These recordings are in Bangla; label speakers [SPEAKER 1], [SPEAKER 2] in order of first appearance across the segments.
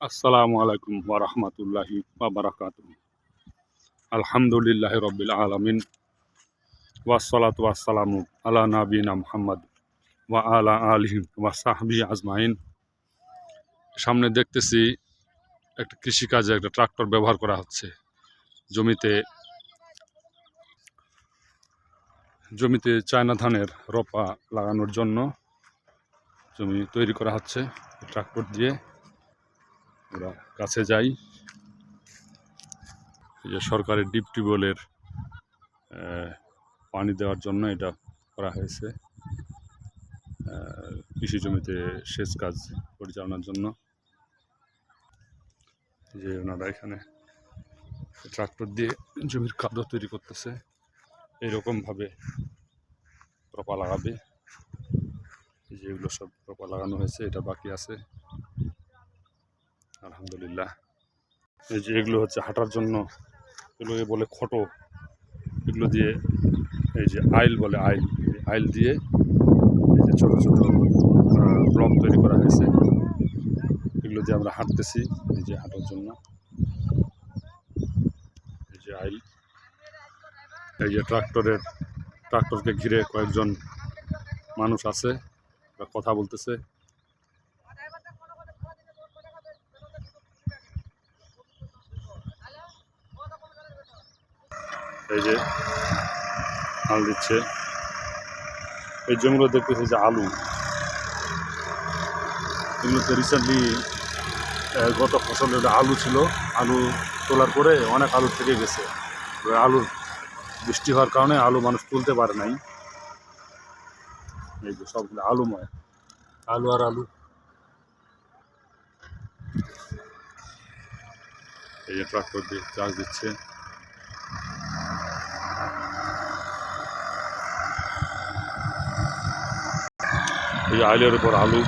[SPEAKER 1] আসসালামু আলাইকুম ওয়া রাহমাতুল্লাহি ওয়া বারাকাতুহু। আলহামদুলিল্লাহি রাব্বিল আলামিন ওয়াসসালাতু ওয়াসসালামু আলা নাবিয়িনা মুহাম্মদ ওয়া আলা আলিহি ওয়া সাহবিহি আজমাইন। সামনে দেখতেছি একটা কৃষিকাজে একটা ট্রাক্টর ব্যবহার করা হচ্ছে। জমিতে চায়না ধানের রোপা লাগানোর জন্য জমি তৈরি করা হচ্ছে ট্রাক্টর দিয়ে। আমরা কাছে যাই। এই যে সরকারি ডিপ টিউবওয়েলের পানি দেওয়ার জন্য এটা করা হয়েছে, কৃষি জমিতে সেচ কাজ পরিচালনার জন্য। যে ওনারা এখানে ট্রাক্টর দিয়ে জমির কাদা তৈরি করতেছে, এইরকমভাবে রোপা লাগাবে। যেগুলো সব রোপা লাগানো হয়েছে, এটা বাকি আছে আলহামদুলিল্লাহ। এই যে এগুলো হচ্ছে হাঁটার জন্য, এগুলোকে বলে খটো। এগুলো দিয়ে এই যে আইল বলে, আইল দিয়ে এই যে ছোটো ছোটো ব্লক তৈরি করা হয়েছে, এগুলো দিয়ে আমরা হাঁটতেছি এই যে হাঁটার জন্য। এই যে আইল, এই যে ট্রাক্টরকে ঘিরে কয়েকজন মানুষ আছে, কথা বলতেছে। এই যে হাল দিচ্ছে। এই জমিগুলো দেখতেছে যে আলু, এগুলোতে রিসেন্টলি গত ফসলের আলু ছিল, আলু তোলার পরে অনেক আলু থেকে গেছে। আলুর বৃষ্টি হওয়ার কারণে আলু মানুষ তুলতে পারে নাই। এই যে সবগুলো আলুময়, আলু আর আলু। এই যে ট্রাক্টর দিয়ে চাষ দিচ্ছে। এই যে আইলের উপর আলু।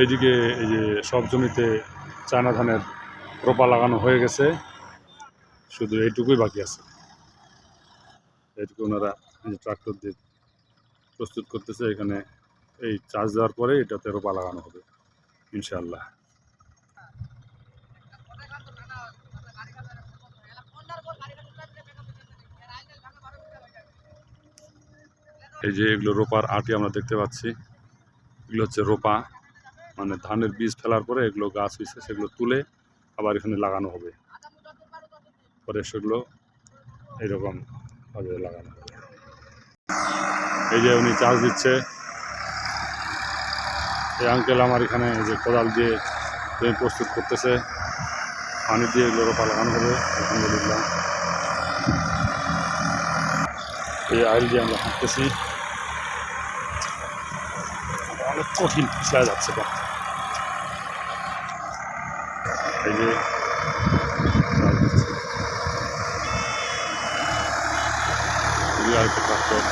[SPEAKER 1] এইদিকে এই যে সব জমিতে চায়না ধানের রোপা লাগানো হয়ে গেছে, শুধু এইটুকুই বাকি আছে। এইটুকু ওনারা ট্রাক্টর দিয়ে প্রস্তুত করতেছে। এখানে এই চার্জ দেওয়ার পরে এটাতে রোপা লাগানো হবে ইনশাআল্লাহ। এই যে এগুলো রোপার আটি আমরা দেখতে পাচ্ছি, এগুলো হচ্ছে রোপা, মানে ধানের বীজ ফেলার পরে এগুলো গাছ হয়েছে, সেগুলো তুলে আবার এখানে লাগানো হবে, পরে সেগুলো এইরকম ভাবে লাগানো হবে। এই যে উনি চাষ দিচ্ছে, এই আঙ্কেল আমার এখানে এই যে কোদাল দিয়ে জমি প্রস্তুত করতেছে, পানি দিয়ে এগুলো রোপা লাগানো হবে আলহামদুলিল্লাহ। এই আইল দিয়ে আমরা হাঁটতেছি, অনেক কঠিন পিছলা যাচ্ছে। এই যে আরেকটা ট্রাক্টর।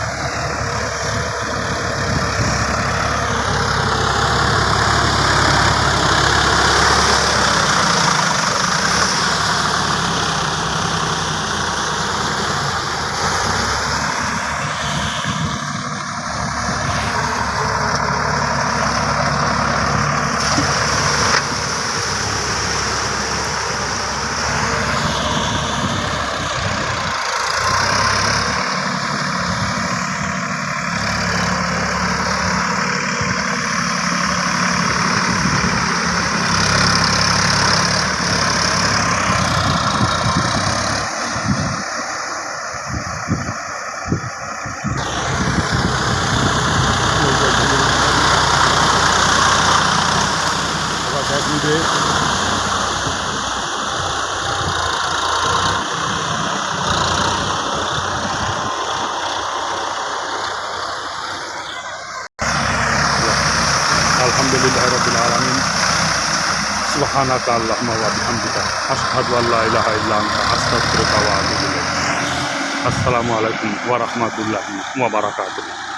[SPEAKER 1] আলহামদুলিল্লাহ রাব্বিল আলামিন। সুবহানাকা আল্লাহুম্মা ওয়া বিহামদিকা আশহাদু আল্লা ইলাহা ইল্লা আনতা আস্তাগফিরুকা ওয়া আতুবু ইলাইক। আসসালামু আলাইকুম ওয়া রাহমাতুল্লাহি ওয়া বারাকাতুহু।